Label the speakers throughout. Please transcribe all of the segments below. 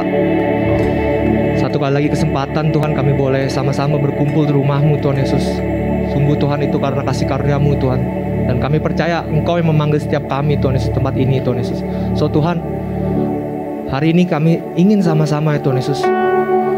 Speaker 1: Bapak. Satu kali lagi kesempatan Tuhan kami boleh sama-sama berkumpul di rumah-Mu Tuhan Yesus. Sungguh Tuhan itu karena kasih karunia-Mu Tuhan. Dan kami percaya Engkau yang memanggil setiap kami Tuhan Yesus tempat ini Tuhan Yesus. So Tuhan, hari ini kami ingin sama-sama ya Tuhan Yesus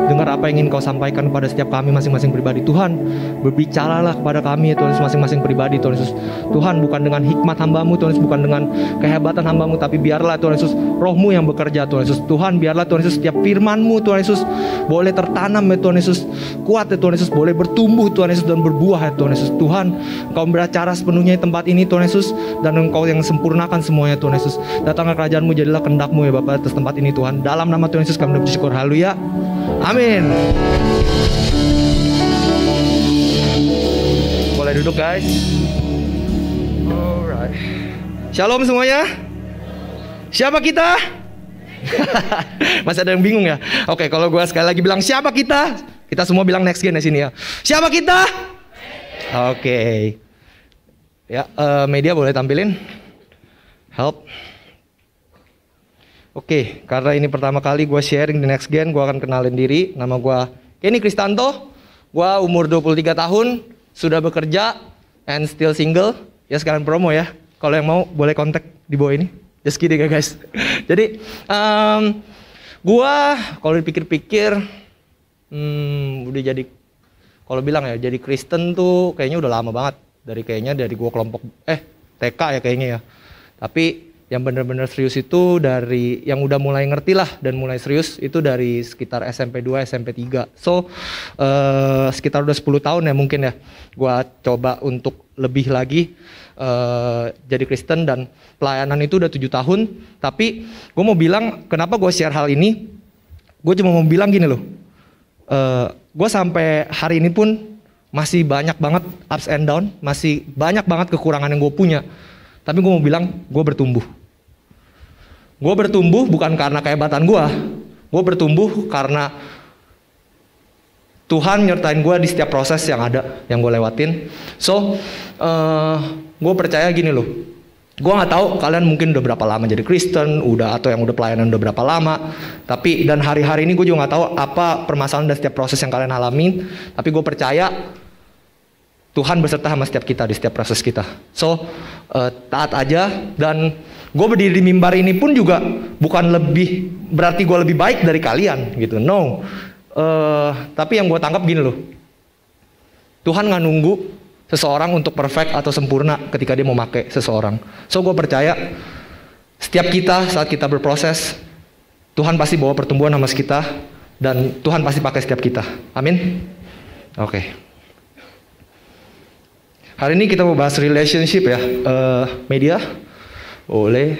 Speaker 1: dengar apa yang ingin Kau sampaikan kepada setiap kami masing-masing pribadi. Tuhan, berbicaralah kepada kami ya Tuhan Yesus masing-masing pribadi Tuhan Yesus. Tuhan, bukan dengan hikmat hamba-Mu Tuhan Yesus, bukan dengan kehebatan hamba-Mu, tapi biarlah Tuhan Yesus Roh-Mu yang bekerja Tuhan Yesus. Tuhan, biarlah Tuhan Yesus setiap firman-Mu Tuhan Yesus boleh tertanam ya Tuhan Yesus, kuat ya Tuhan Yesus, boleh bertumbuh Tuhan Yesus dan berbuah ya Tuhan Yesus. Tuhan, Engkau beracara sepenuhnya di tempat ini Tuhan Yesus, dan Engkau yang sempurnakan semuanya Tuhan Yesus. Datanglah kerajaan-Mu, jadilah kehendak-Mu ya Bapa atas tempat ini Tuhan. Dalam nama Tuhan Yesus kami bersyukur. Haleluya. Amin. Boleh duduk guys. Alright. Shalom semuanya. Siapa kita? Masih ada yang bingung ya? Oke, kalau gue sekali lagi bilang siapa kita, kita semua bilang next gen di sini ya. Siapa kita? Oke. Ya, media boleh tampilin. Help. Oke, karena ini pertama kali gue sharing di Next Gen, gue akan kenalin diri. Nama gue Kenny Kristanto. Gue umur 23 tahun, sudah bekerja, and still single. Ya sekalian promo ya. Kalau yang mau boleh kontak di bawah ini. Just kidding ya guys. Jadi, gue kalau dipikir-pikir, udah jadi, kalau bilang ya, jadi Kristen tuh kayaknya udah lama banget. Dari gue kelompok, TK ya kayaknya ya. Tapi yang benar-benar serius itu dari yang udah mulai ngerti lah dan mulai serius itu dari sekitar SMP 2, SMP 3. So sekitar udah 10 tahun ya mungkin ya gua coba untuk lebih lagi jadi Kristen, dan pelayanan itu udah 7 tahun. Tapi gue mau bilang kenapa gue share hal ini, gue cuma mau bilang gini loh, gue sampai hari ini pun masih banyak banget ups and down, masih banyak banget kekurangan yang gue punya. Tapi gue mau bilang, gue bertumbuh. Gue bertumbuh bukan karena kehebatan gue bertumbuh karena Tuhan nyertain gue di setiap proses yang ada, yang gue lewatin. So, gue percaya gini loh. Gue nggak tahu kalian mungkin udah berapa lama jadi Kristen, atau yang udah pelayanan udah berapa lama. Tapi dan hari-hari ini gue juga nggak tahu apa permasalahan dan setiap proses yang kalian alamin. Tapi gue percaya Tuhan beserta sama setiap kita di setiap proses kita. So, taat aja. Dan gue berdiri di mimbar ini pun juga bukan berarti gue lebih baik dari kalian gitu. No. Tapi yang gue tangkap gini loh. Tuhan gak nunggu seseorang untuk perfect atau sempurna ketika dia mau pakai seseorang. So, gue percaya setiap kita saat kita berproses, Tuhan pasti bawa pertumbuhan sama kita. Dan Tuhan pasti pakai setiap kita. Amin. Oke. Hari ini kita mau bahas relationship ya, media, boleh,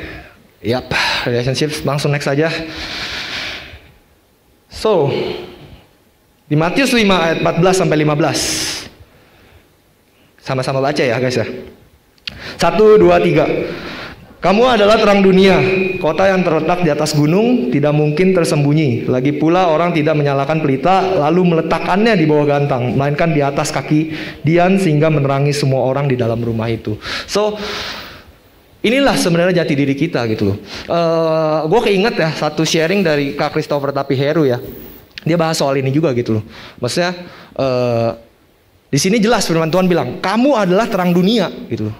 Speaker 1: yap, relationship, langsung next aja. So, di Matius 5 ayat 14 sampai 15, sama-sama baca ya guys ya. 1, 2, 3. Kamu adalah terang dunia, kota yang terletak di atas gunung tidak mungkin tersembunyi. Lagi pula orang tidak menyalakan pelita lalu meletakkannya di bawah gantang, melainkan di atas kaki dian sehingga menerangi semua orang di dalam rumah itu. So, inilah sebenarnya jati diri kita gitu loh. Gue keinget ya satu sharing dari Kak Christopher Tapiheru ya. Dia bahas soal ini juga gitu loh. Maksudnya di sini jelas firman Tuhan bilang, kamu adalah terang dunia gitu loh.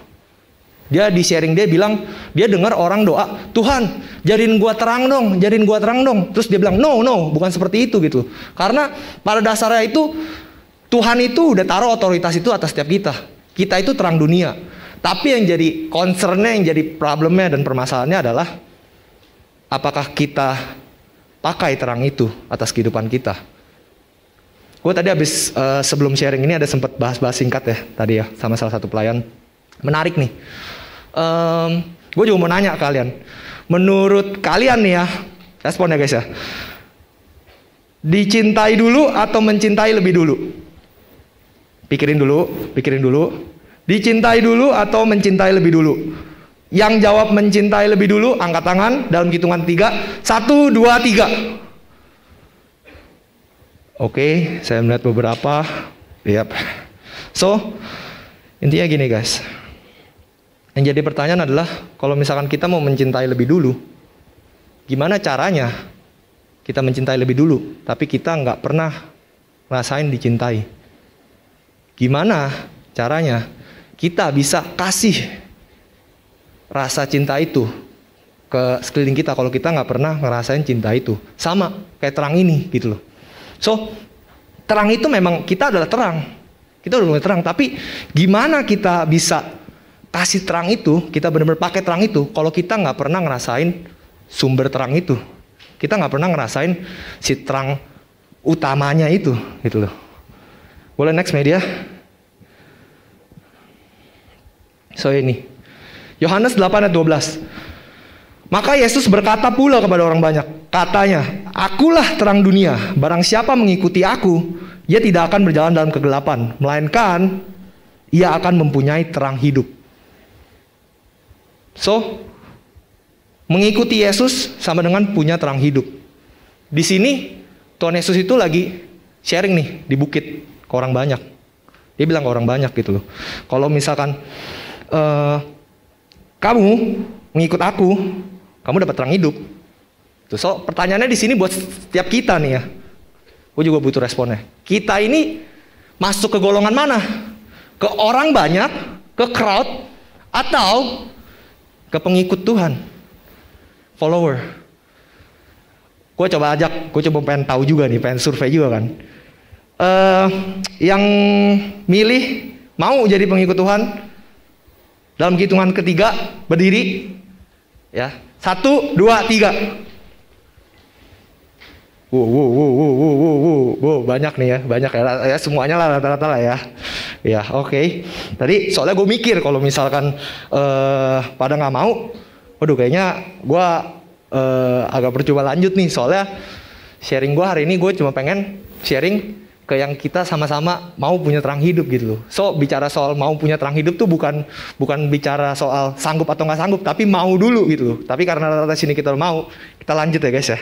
Speaker 1: Dia di sharing dia bilang, dia dengar orang doa, Tuhan jadiin gua terang dong, jadiin gua terang dong. Terus dia bilang, no, bukan seperti itu gitu. Karena pada dasarnya itu Tuhan itu udah taruh otoritas itu atas setiap kita. Kita itu terang dunia. Tapi yang jadi concernnya, yang jadi problemnya dan permasalahannya adalah apakah kita pakai terang itu atas kehidupan kita. Gue tadi habis sebelum sharing ini ada sempat bahas-bahas singkat ya tadi ya sama salah satu pelayan. Menarik nih. Gue juga mau nanya ke kalian. Menurut kalian nih ya, respon ya guys ya. Dicintai dulu atau mencintai lebih dulu? Pikirin dulu. Dicintai dulu atau mencintai lebih dulu? Yang jawab mencintai lebih dulu, angkat tangan dalam hitungan 3. 1, 2, 3. Oke, saya melihat beberapa. Yap. So, intinya gini guys. Yang jadi pertanyaan adalah, kalau misalkan kita mau mencintai lebih dulu, gimana caranya kita mencintai lebih dulu, tapi kita nggak pernah ngerasain dicintai. Gimana caranya kita bisa kasih rasa cinta itu ke sekeliling kita kalau kita nggak pernah ngerasain cinta itu? Sama kayak terang ini gitu loh. So, terang itu memang kita adalah terang. Kita udah mulai terang, tapi gimana kita bisa kasih terang itu, kita benar-benar pakai terang itu kalau kita nggak pernah ngerasain sumber terang itu. Kita nggak pernah ngerasain si terang utamanya itu gitu loh. Boleh next media? So ini Yohanes 8 ayat 12. Maka Yesus berkata pula kepada orang banyak, katanya, akulah terang dunia, barang siapa mengikuti aku, ia tidak akan berjalan dalam kegelapan, melainkan ia akan mempunyai terang hidup. So, mengikuti Yesus sama dengan punya terang hidup. Di sini Tuhan Yesus itu lagi sharing nih di bukit ke orang banyak. Dia bilang ke orang banyak gitu loh. Kalau misalkan kamu mengikut aku, kamu dapat terang hidup. So, pertanyaannya di sini buat setiap kita nih ya. Gue juga butuh responnya. Kita ini masuk ke golongan mana? Ke orang banyak, ke crowd, atau ke pengikut Tuhan, follower? Gue coba pengen tahu juga nih, pengen survei juga kan. Yang milih mau jadi pengikut Tuhan, dalam hitungan ketiga berdiri, ya. 1, 2, 3. Banyak nih ya, banyak ya, semuanya lah rata-rata lah ya. Ya, oke. Tadi soalnya gue mikir kalau misalkan pada nggak mau, waduh kayaknya gue agak percuma lanjut nih, soalnya sharing gue hari ini gue cuma pengen sharing ke yang kita sama-sama mau punya terang hidup gitu loh. So, bicara soal mau punya terang hidup tuh bukan bicara soal sanggup atau nggak sanggup, tapi mau dulu gitu loh. Tapi karena rata-rata sini kita mau, kita lanjut ya guys ya.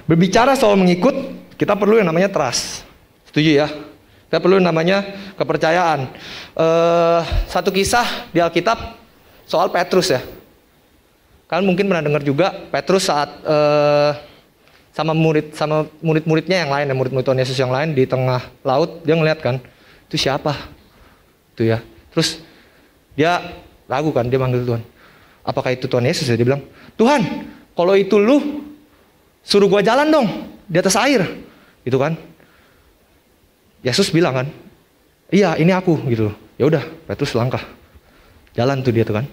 Speaker 1: Berbicara soal mengikut, kita perlu yang namanya trust. Setuju ya? Kita perlu yang namanya kepercayaan. Satu kisah di Alkitab soal Petrus ya. Kalian mungkin pernah dengar juga Petrus saat sama murid-muridnya yang lain, murid-murid Tuhan Yesus yang lain di tengah laut, dia ngeliat kan, itu siapa? Itu ya. Terus dia ragu kan, dia manggil Tuhan. Apakah itu Tuhan Yesus ya? Dia bilang, Tuhan, kalau itu lu, suruh gua jalan dong di atas air, gitu kan? Yesus bilang kan, iya ini aku gitu. Ya udah, Petrus langkah, jalan tuh dia tuh kan,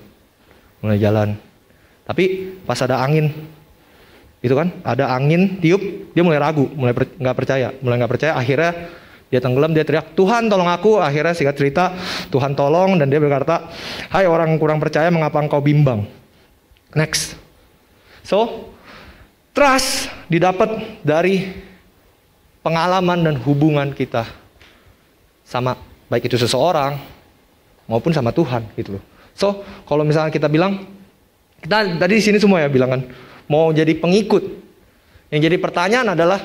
Speaker 1: mulai jalan. Tapi pas ada angin, itu kan, ada angin tiup, dia mulai ragu, mulai nggak percaya. Akhirnya dia tenggelam, dia teriak, Tuhan tolong aku. Akhirnya singkat cerita, Tuhan tolong dan dia berkata, hai orang kurang percaya, mengapa engkau bimbang? Next. So, trust didapat dari pengalaman dan hubungan kita sama baik itu seseorang maupun sama Tuhan gitu loh. So, kalau misalnya kita bilang, kita tadi di sini semua ya bilang kan, mau jadi pengikut. Yang jadi pertanyaan adalah,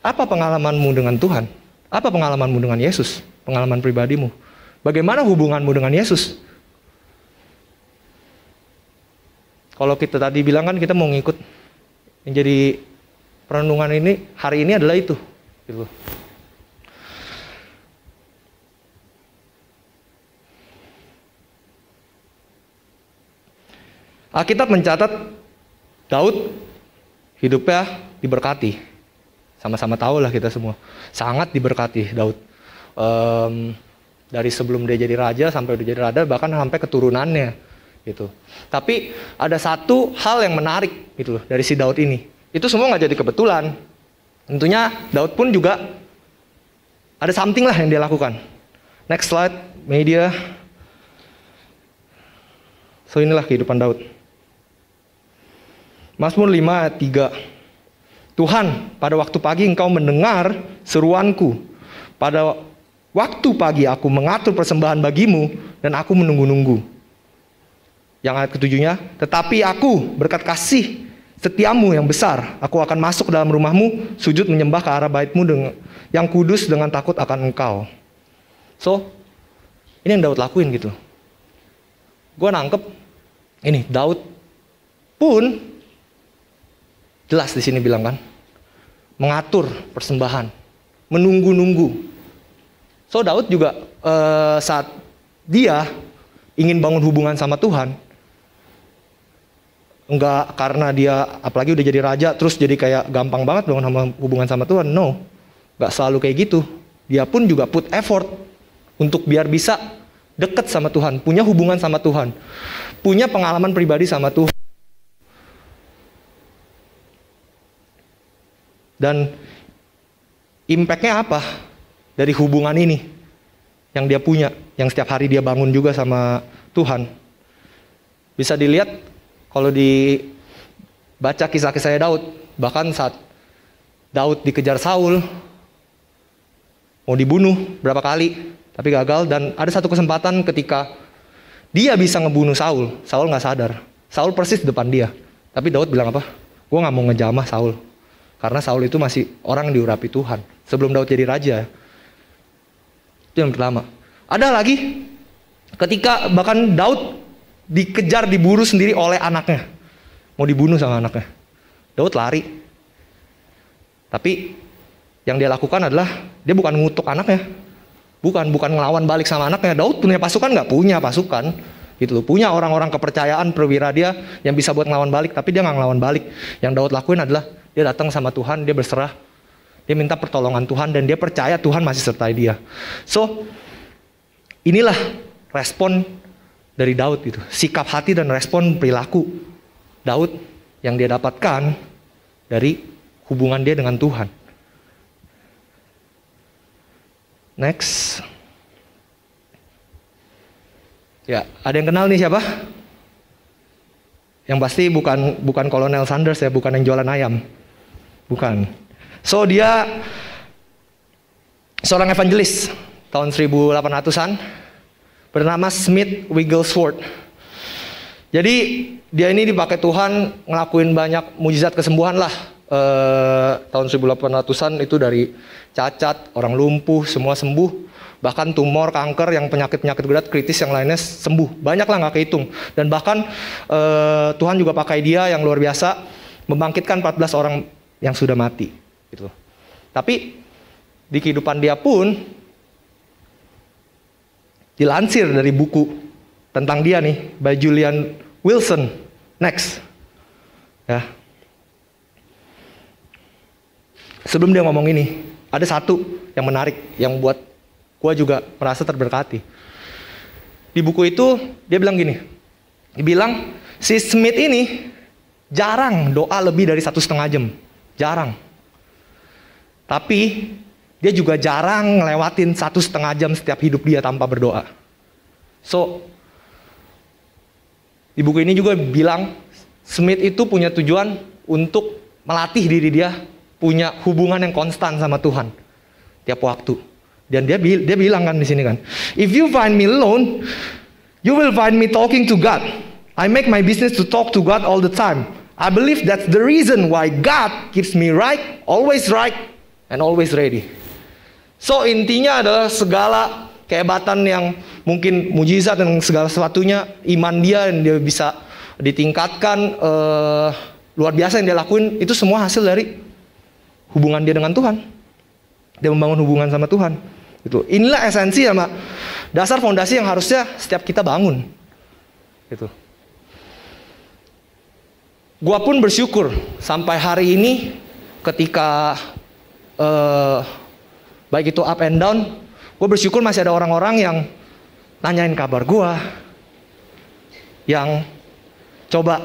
Speaker 1: apa pengalamanmu dengan Tuhan? Apa pengalamanmu dengan Yesus? Pengalaman pribadimu. Bagaimana hubunganmu dengan Yesus? Kalau kita tadi bilang kan kita mau ngikut, yang jadi perenungan ini hari ini adalah itu. Gitu. Alkitab mencatat Daud hidupnya diberkati. Sama-sama tahu lah kita semua. Sangat diberkati Daud. Dari sebelum dia jadi raja sampai udah jadi raja, bahkan sampai keturunannya gitu. Tapi ada satu hal yang menarik gitu loh dari si Daud ini. Itu semua nggak jadi kebetulan. Tentunya Daud pun juga ada something lah yang dia lakukan. Next slide, media. So inilah kehidupan Daud. Mazmur 5 ayat 3. Tuhan, pada waktu pagi engkau mendengar seruanku. Pada waktu pagi aku mengatur persembahan bagimu dan aku menunggu-nunggu. Yang ayat ketujuhnya, tetapi aku berkat kasih setiamu yang besar, aku akan masuk ke dalam rumahmu, sujud menyembah ke arah baitmu yang kudus dengan takut akan engkau. So, ini yang Daud lakuin gitu. gue nangkep ini Daud pun jelas di sini bilang kan, mengatur persembahan, menunggu-nunggu. So Daud juga saat dia ingin bangun hubungan sama Tuhan, enggak karena dia apalagi udah jadi raja terus jadi kayak gampang banget bangun hubungan sama Tuhan. No, enggak selalu kayak gitu. Dia pun juga put effort untuk biar bisa deket sama Tuhan, punya hubungan sama Tuhan, punya pengalaman pribadi sama Tuhan. Dan impact-nya apa dari hubungan ini yang dia punya, yang setiap hari dia bangun juga sama Tuhan? Bisa dilihat kalau dibaca kisah-kisahnya Daud, bahkan saat Daud dikejar Saul, mau dibunuh berapa kali, tapi gagal. Dan ada satu kesempatan ketika dia bisa ngebunuh Saul, Saul nggak sadar, Saul persis di depan dia. Tapi Daud bilang apa? Gue nggak mau ngejamah Saul, karena Saul itu masih orang yang diurapi Tuhan. Sebelum Daud jadi raja. Itu yang pertama. Ada lagi ketika bahkan Daud dikejar, diburu sendiri oleh anaknya, mau dibunuh sama anaknya. Daud lari. Tapi yang dia lakukan adalah dia bukan ngutuk anaknya, bukan ngelawan balik sama anaknya. Daud punya pasukan nggak? Punya pasukan, gitu loh. Punya orang-orang kepercayaan perwira dia yang bisa buat ngelawan balik, tapi dia nggak ngelawan balik. Yang Daud lakuin adalah dia datang sama Tuhan, dia berserah, dia minta pertolongan Tuhan, dan dia percaya Tuhan masih sertai dia. So inilah respon dari Daud gitu, sikap hati dan respon perilaku Daud yang dia dapatkan dari hubungan dia dengan Tuhan. Next. Ya, ada yang kenal nih siapa? Yang pasti bukan Kolonel Sanders ya, bukan yang jualan ayam. Bukan. So dia seorang evangelis tahun 1800-an bernama Smith Wigglesworth. Jadi dia ini dipakai Tuhan ngelakuin banyak mujizat kesembuhan lah. Tahun 1800-an itu dari cacat, orang lumpuh, semua sembuh. Bahkan tumor, kanker, yang penyakit-penyakit berat kritis yang lainnya sembuh. Banyak lah gak kehitung. Dan bahkan Tuhan juga pakai dia yang luar biasa membangkitkan 14 orang yang sudah mati gitu. Tapi di kehidupan dia pun dilansir dari buku tentang dia nih by Julian Wilson. Next. Ya. Sebelum dia ngomong ini, ada satu yang menarik yang buat gua juga merasa terberkati. Di buku itu dia bilang gini. Dia bilang si Smith ini jarang doa lebih dari 1,5 jam. Jarang. Tapi dia juga jarang ngelewatin 1,5 jam setiap hidup dia tanpa berdoa. So di buku ini juga bilang Smith itu punya tujuan untuk melatih diri dia punya hubungan yang konstan sama Tuhan tiap waktu. Dan dia bilang kan di sini kan, if you find me alone, you will find me talking to God. I make my business to talk to God all the time. I believe that's the reason why God keeps me right, and always ready. So intinya adalah segala kehebatan yang mungkin mujizat dan segala sesuatunya, iman dia yang dia bisa ditingkatkan, luar biasa yang dia lakuin, itu semua hasil dari hubungan dia dengan Tuhan. Dia membangun hubungan sama Tuhan. Gitu. Inilah esensi sama dasar fondasi yang harusnya setiap kita bangun. Gitu. Gua pun bersyukur sampai hari ini ketika baik itu up and down, gue bersyukur masih ada orang-orang yang nanyain kabar gue, yang coba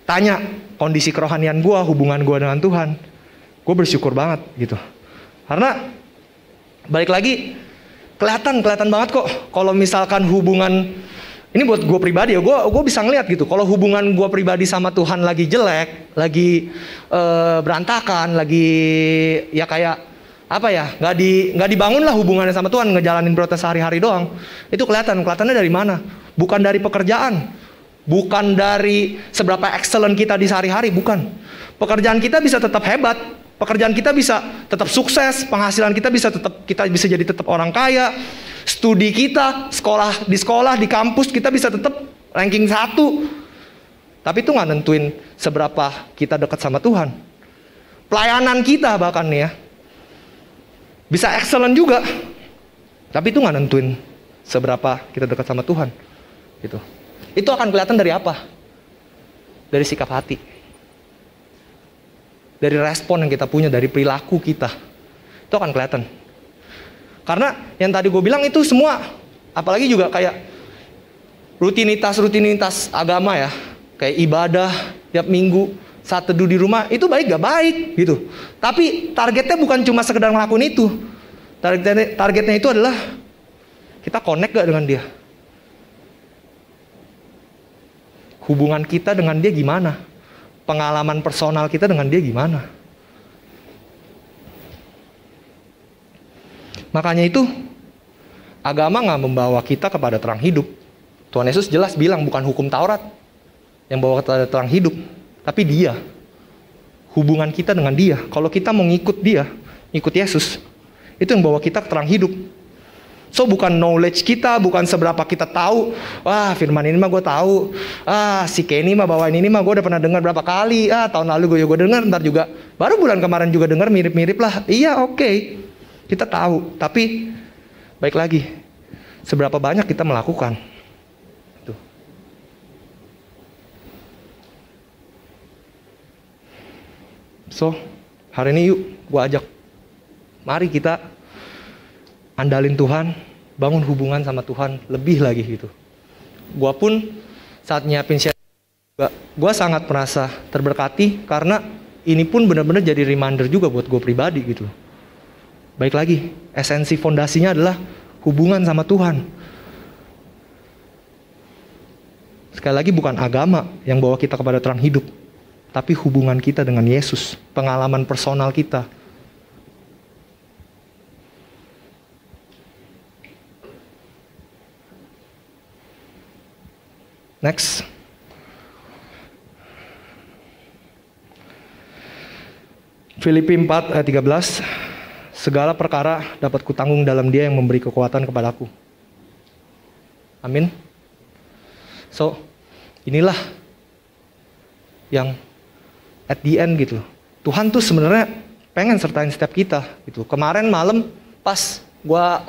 Speaker 1: tanya kondisi kerohanian gue, hubungan gue dengan Tuhan. Gue bersyukur banget gitu. Karena balik lagi kelihatan banget kok kalau misalkan hubungan ini buat gue pribadi ya, gue bisa ngeliat gitu. Kalau hubungan gue pribadi sama Tuhan lagi jelek, lagi berantakan, lagi ya kayak apa ya, nggak dibangun lah hubungannya sama Tuhan, ngejalanin protes sehari-hari doang. Itu kelihatannya dari mana? Bukan dari pekerjaan, bukan dari seberapa excellent kita di sehari-hari, bukan. Pekerjaan kita bisa tetap hebat, pekerjaan kita bisa tetap sukses, penghasilan kita bisa jadi tetap orang kaya, studi kita, di sekolah, di kampus kita bisa tetap ranking 1. Tapi itu nggak nentuin seberapa kita dekat sama Tuhan. Pelayanan kita bahkan nih ya, bisa excellent juga. Tapi itu nggak nentuin seberapa kita dekat sama Tuhan. Gitu. Itu akan kelihatan dari apa? Dari sikap hati. Dari respon yang kita punya, dari perilaku kita. Itu akan kelihatan. Karena yang tadi gue bilang itu semua, apalagi juga kayak rutinitas agama ya. Kayak ibadah tiap minggu, saat teduh di rumah, itu baik gak baik gitu. Tapi targetnya bukan cuma sekedar ngelakuin itu. Targetnya itu adalah kita connect gak dengan dia? Hubungan kita dengan dia gimana? Pengalaman personal kita dengan dia gimana? Makanya itu agama gak membawa kita kepada terang hidup. Tuhan Yesus jelas bilang bukan hukum Taurat yang bawa kepada terang hidup, tapi dia. Hubungan kita dengan dia. Kalau kita mau ngikut dia, ngikut Yesus, itu yang bawa kita ke terang hidup. So bukan knowledge kita, bukan seberapa kita tahu. Wah firman ini mah gue tahu. Si Kenny mah bawain ini mah gue udah pernah dengar berapa kali. Tahun lalu gue dengar, ntar juga. Baru bulan kemarin juga dengar mirip-mirip lah. Iya oke. Kita tahu. Tapi baik lagi, seberapa banyak kita melakukan. Tuh. So hari ini yuk gue ajak. Mari kita andalin Tuhan, bangun hubungan sama Tuhan lebih lagi gitu. Gua pun saat nyiapin share, gua sangat merasa terberkati karena ini pun benar-benar jadi reminder juga buat gue pribadi gitu. Baik lagi, esensi fondasinya adalah hubungan sama Tuhan. Sekali lagi bukan agama yang bawa kita kepada terang hidup, tapi hubungan kita dengan Yesus, pengalaman personal kita. Next. Filipi 4 ayat 13. Segala perkara dapat kutanggung dalam Dia yang memberi kekuatan kepadaku. Amin. So, inilah yang at the end gitu. Tuhan tuh sebenarnya pengen sertain setiap kita gitu. Kemarin malam pas gua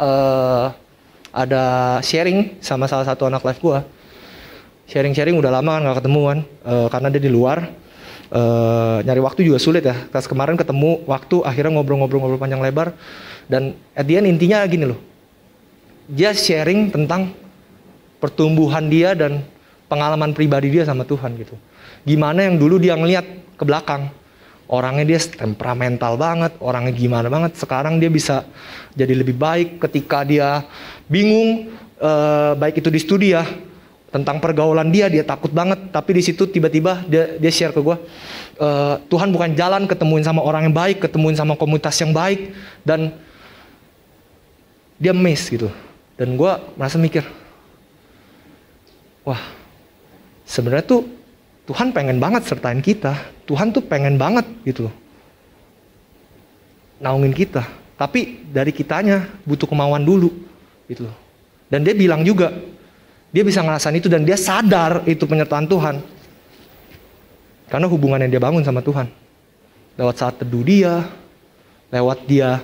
Speaker 1: ada sharing sama salah satu anak live gua. Sharing udah lama kan gak ketemu kan, karena dia di luar, nyari waktu juga sulit ya. Pas kemarin ketemu waktu, akhirnya ngobrol-ngobrol panjang lebar, dan at the end intinya gini loh, dia sharing tentang pertumbuhan dia dan pengalaman pribadi dia sama Tuhan gitu. Gimana yang dulu dia ngeliat ke belakang, orangnya dia temperamental banget, orangnya gimana banget, sekarang dia bisa jadi lebih baik ketika dia bingung, baik itu di studi ya, tentang pergaulan dia takut banget, tapi di situ tiba-tiba dia share ke gue, Tuhan bukan jalan ketemuin sama orang yang baik, ketemuin sama komunitas yang baik, dan dia miss gitu. Dan gue merasa mikir, wah sebenarnya tuh Tuhan pengen banget sertain kita, Tuhan tuh pengen banget gitu naungin kita, tapi dari kitanya butuh kemauan dulu gitu. Dan dia bilang juga, dia bisa ngerasain itu dan dia sadar itu penyertaan Tuhan. Karena hubungan yang dia bangun sama Tuhan. Lewat saat teduh dia, lewat dia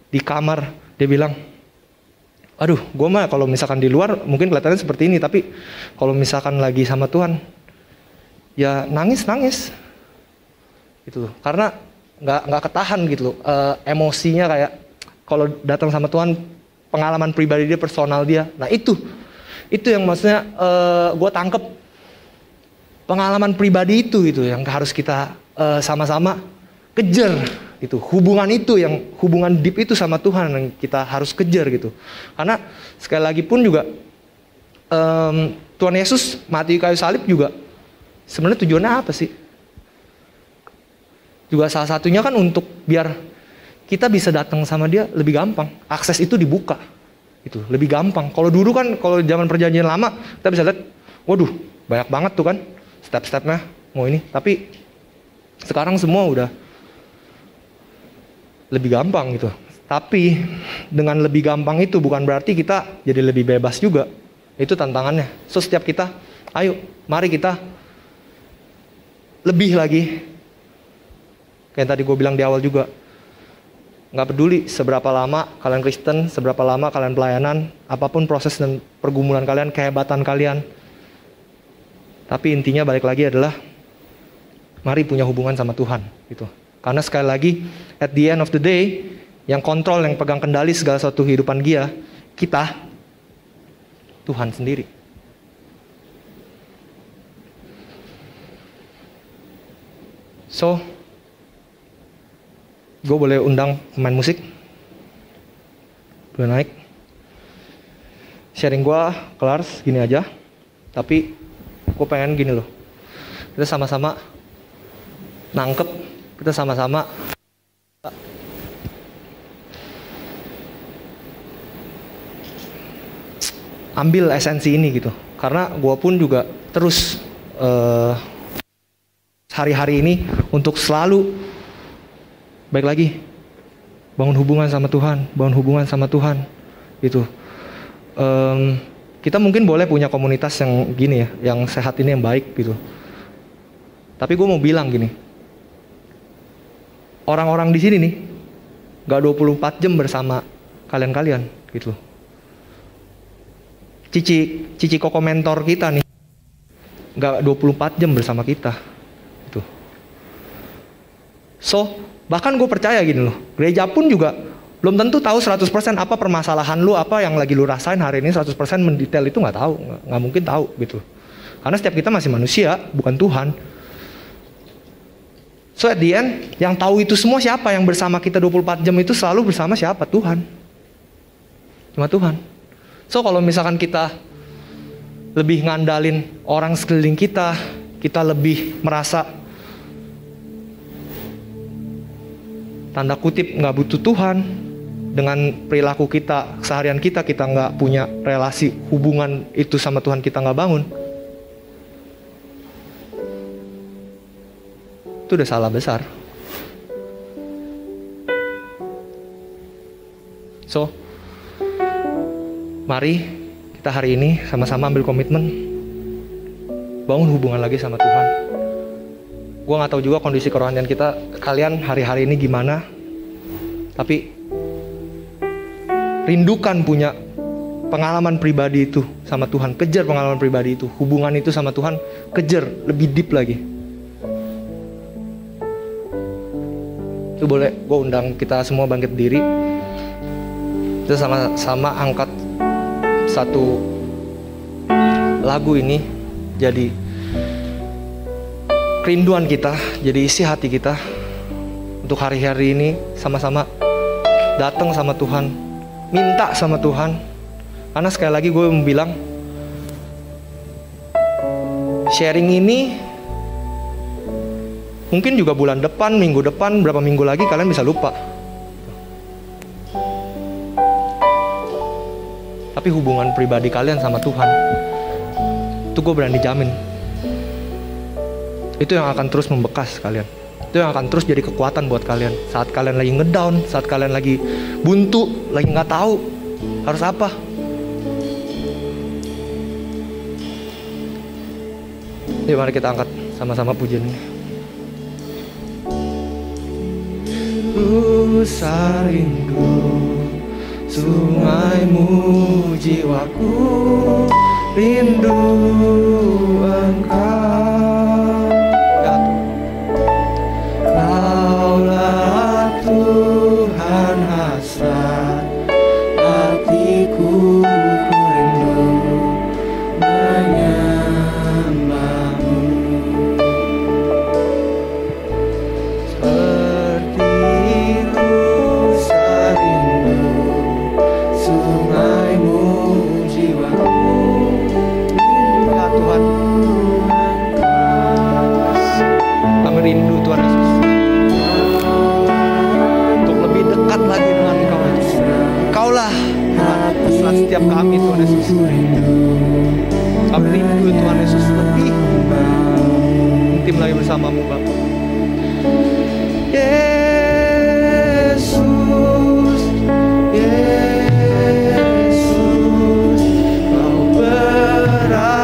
Speaker 1: di kamar, dia bilang, aduh gue mah kalau misalkan di luar mungkin kelihatannya seperti ini, tapi kalau misalkan lagi sama Tuhan, ya nangis. Gitu loh. Karena nggak ketahan gitu loh, emosinya kayak kalau datang sama Tuhan, pengalaman pribadi dia, personal dia. Nah itu yang maksudnya gue tangkep, pengalaman pribadi itu gitu yang harus kita sama-sama kejar gitu. Hubungan itu yang hubungan deep itu sama Tuhan yang kita harus kejar gitu. Karena sekali lagi pun juga Tuhan Yesus mati kayu salib juga sebenarnya tujuannya apa sih? Juga salah satunya kan untuk biar kita bisa datang sama dia lebih gampang, akses itu dibuka. Itu lebih gampang. Kalau dulu kan, kalau zaman perjanjian lama, kita bisa lihat, waduh, banyak banget tuh kan, step-stepnya, mau ini. Tapi sekarang semua udah lebih gampang gitu. Tapi dengan lebih gampang itu bukan berarti kita jadi lebih bebas juga. Itu tantangannya. So setiap kita Ayo, mari kita lebih lagi. Kayak tadi gue bilang di awal juga, nggak peduli seberapa lama kalian Kristen, seberapa lama kalian pelayanan, apapun proses dan pergumulan kalian, kehebatan kalian. Tapi intinya balik lagi adalah, mari punya hubungan sama Tuhan. Gitu. Karena sekali lagi, at the end of the day, yang kontrol, yang pegang kendali segala sesuatu kehidupan dia, kita, Tuhan sendiri. So, gue boleh undang pemain musik, boleh naik. Sharing gue kelar gini aja, tapi gue pengen gini loh, kita sama-sama nangkep, kita sama-sama ambil esensi ini gitu. Karena gue pun juga terus hari-hari ini untuk selalu baik lagi, bangun hubungan sama Tuhan, bangun hubungan sama Tuhan, gitu. Kita mungkin boleh punya komunitas yang gini ya, yang sehat ini, yang baik gitu. Tapi gue mau bilang gini, orang-orang di sini nih, gak 24 jam bersama kalian-kalian, gitu. Cici Koko mentor kita nih, gak 24 jam bersama kita, gitu. So, bahkan gue percaya gini loh, gereja pun juga belum tentu tahu 100% apa permasalahan lu, apa yang lagi lu rasain hari ini 100% mendetail itu nggak tahu, nggak mungkin tahu gitu. Karena setiap kita masih manusia, bukan Tuhan. So at the end, yang tahu itu semua siapa? Yang bersama kita 24 jam itu selalu bersama siapa? Tuhan. Cuma Tuhan. So kalau misalkan kita lebih ngandalin orang sekeliling kita, kita lebih merasa tanda kutip nggak butuh Tuhan, dengan perilaku kita, keseharian kita nggak punya relasi hubungan itu sama Tuhan, kita nggak bangun, itu udah salah besar. So, mari kita hari ini sama-sama ambil komitmen, bangun hubungan lagi sama Tuhan. Gue gak tahu juga kondisi kerohanian kita, kalian hari-hari ini gimana. Tapi rindukan punya pengalaman pribadi itu sama Tuhan. Kejar pengalaman pribadi itu, hubungan itu sama Tuhan, kejar lebih deep lagi. Itu boleh gue undang kita semua bangkit diri. Kita sama-sama angkat satu lagu ini jadi kerinduan kita, jadi isi hati kita untuk hari-hari ini sama-sama datang sama Tuhan, minta sama Tuhan. Karena sekali lagi gue mau bilang, sharing ini mungkin juga bulan depan, minggu depan, berapa minggu lagi kalian bisa lupa. Tapi hubungan pribadi kalian sama Tuhan, itu gue berani jamin, itu yang akan terus membekas kalian. Itu yang akan terus jadi kekuatan buat kalian. Saat kalian lagi ngedown, saat kalian lagi buntu, lagi gak tahu harus apa. Yuk mari kita angkat sama-sama pujian ini. Usah rindu sungaimu jiwaku, rindu Engkau. Kaulah Tuhan hasrat hatiku, ku rindu menyembahmu. Seperti rusa rindu sungaimu jiwaku, ya Tuhan. Kami rindu Tuhan Yesus untuk lebih dekat lagi dengan Engkau Yesus. Engkaulah Tuhan hasrat setiap kami Tuhan Yesus. Kami rindu Tuhan Yesus lebih intim lagi bersamamu Bapa. Yesus, Yesus, Kau berarti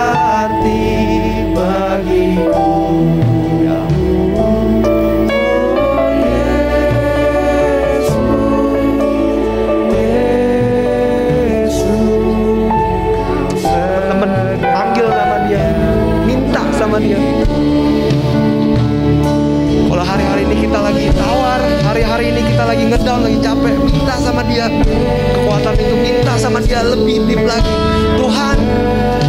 Speaker 1: lebih intim lagi. Tuhan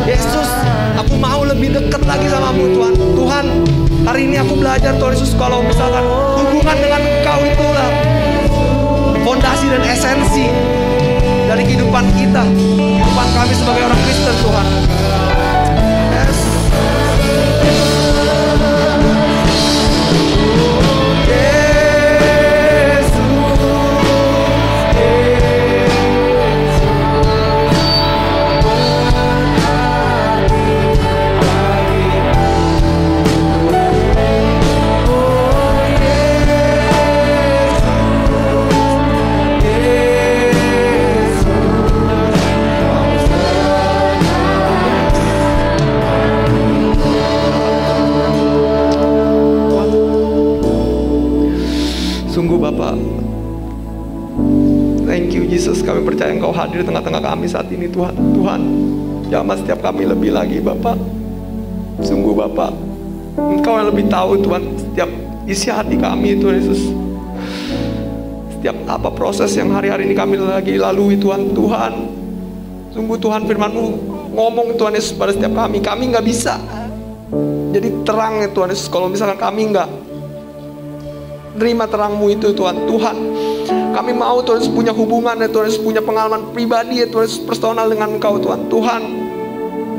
Speaker 1: Yesus, aku mau lebih dekat lagi sama-Mu Tuhan. Tuhan, hari ini aku belajar Tuhan Yesus, kalau misalkan hubungan dengan Engkau itulah fondasi dan esensi dari kehidupan kita, kehidupan kami sebagai orang Kristen Tuhan. Yes. Bapak, thank you Jesus, kami percaya Engkau hadir di tengah-tengah kami saat ini Tuhan. Tuhan, jamah setiap kami lebih lagi Bapak. Sungguh Bapak, Engkau yang lebih tahu Tuhan setiap isi hati kami Tuhan Yesus. Setiap apa proses yang hari-hari ini kami lagi lalui Tuhan. Tuhan, sungguh Tuhan, firman-Mu ngomong Tuhan Yesus pada setiap kami nggak bisa jadi terang ya Tuhan Yesus kalau misalkan kami nggak terima terang-Mu itu Tuhan. Tuhan, kami mau Tuhan Yesus punya hubungan ya Tuhan Yesus, punya pengalaman pribadi ya Tuhan Yesus, personal dengan Engkau Tuhan. Tuhan,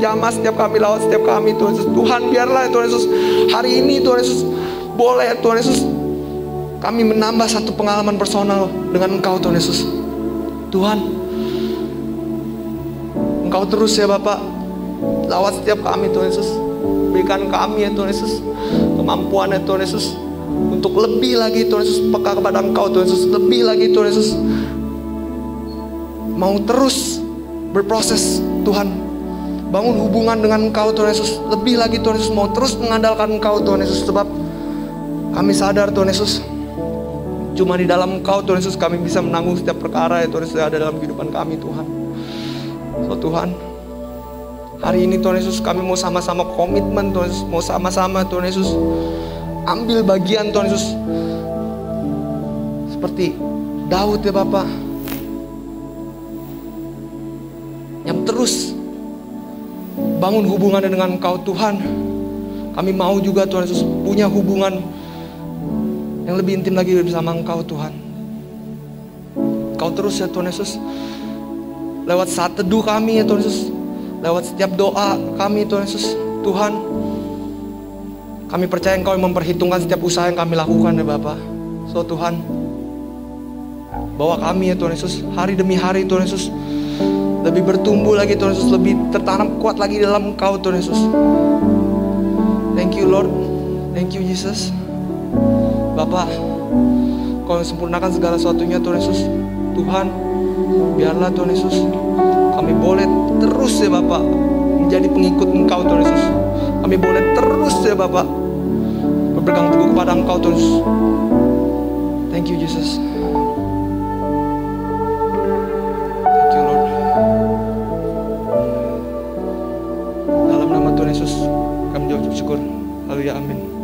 Speaker 1: jamah setiap kami, lawat setiap kami Tuhan Yesus. Tuhan, biarlah ya Tuhan Yesus, hari ini Tuhan Yesus, boleh ya Tuhan Yesus, kami menambah satu pengalaman personal dengan Engkau Tuhan Yesus. Tuhan, Engkau terus ya Bapak, lawat setiap kami Tuhan Yesus. Berikan kami ya Tuhan Yesus kemampuan ya Tuhan Yesus untuk lebih lagi Tuhan Yesus peka kepada Engkau Tuhan Yesus. Lebih lagi Tuhan Yesus mau terus berproses Tuhan, bangun hubungan dengan Engkau Tuhan Yesus. Lebih lagi Tuhan Yesus mau terus mengandalkan Engkau Tuhan Yesus. Sebab kami sadar Tuhan Yesus, cuma di dalam Engkau Tuhan Yesus kami bisa menanggung setiap perkara ya Tuhan Yesus yang ada dalam kehidupan kami Tuhan. So Tuhan, hari ini Tuhan Yesus kami mau sama-sama komitmen Tuhan Yesus, mau sama-sama Tuhan Yesus ambil bagian Tuhan Yesus seperti Daud ya Bapak, yang terus bangun hubungan dengan Engkau Tuhan. Kami mau juga Tuhan Yesus punya hubungan yang lebih intim lagi bersama Engkau Tuhan. Engkau terus ya Tuhan Yesus, lewat saat teduh kami ya Tuhan Yesus, lewat setiap doa kami Tuhan Yesus. Tuhan, kami percaya Engkau yang memperhitungkan setiap usaha yang kami lakukan ya Bapak. So Tuhan, bawa kami ya Tuhan Yesus, hari demi hari Tuhan Yesus, lebih bertumbuh lagi Tuhan Yesus, lebih tertanam kuat lagi dalam Engkau Tuhan Yesus. Thank you Lord, thank you Jesus. Bapak, Kau yang sempurnakan segala sesuatunya Tuhan Yesus. Tuhan, biarlah Tuhan Yesus kami boleh terus ya Bapak menjadi pengikut Engkau Tuhan Yesus. Kami boleh terus ya Bapak berpegang teguh kepada Engkau Tuhan Yesus. Thank you Jesus. Thank you Lord. Dalam nama Tuhan Yesus kami jauh syukur. Haleluya, amin.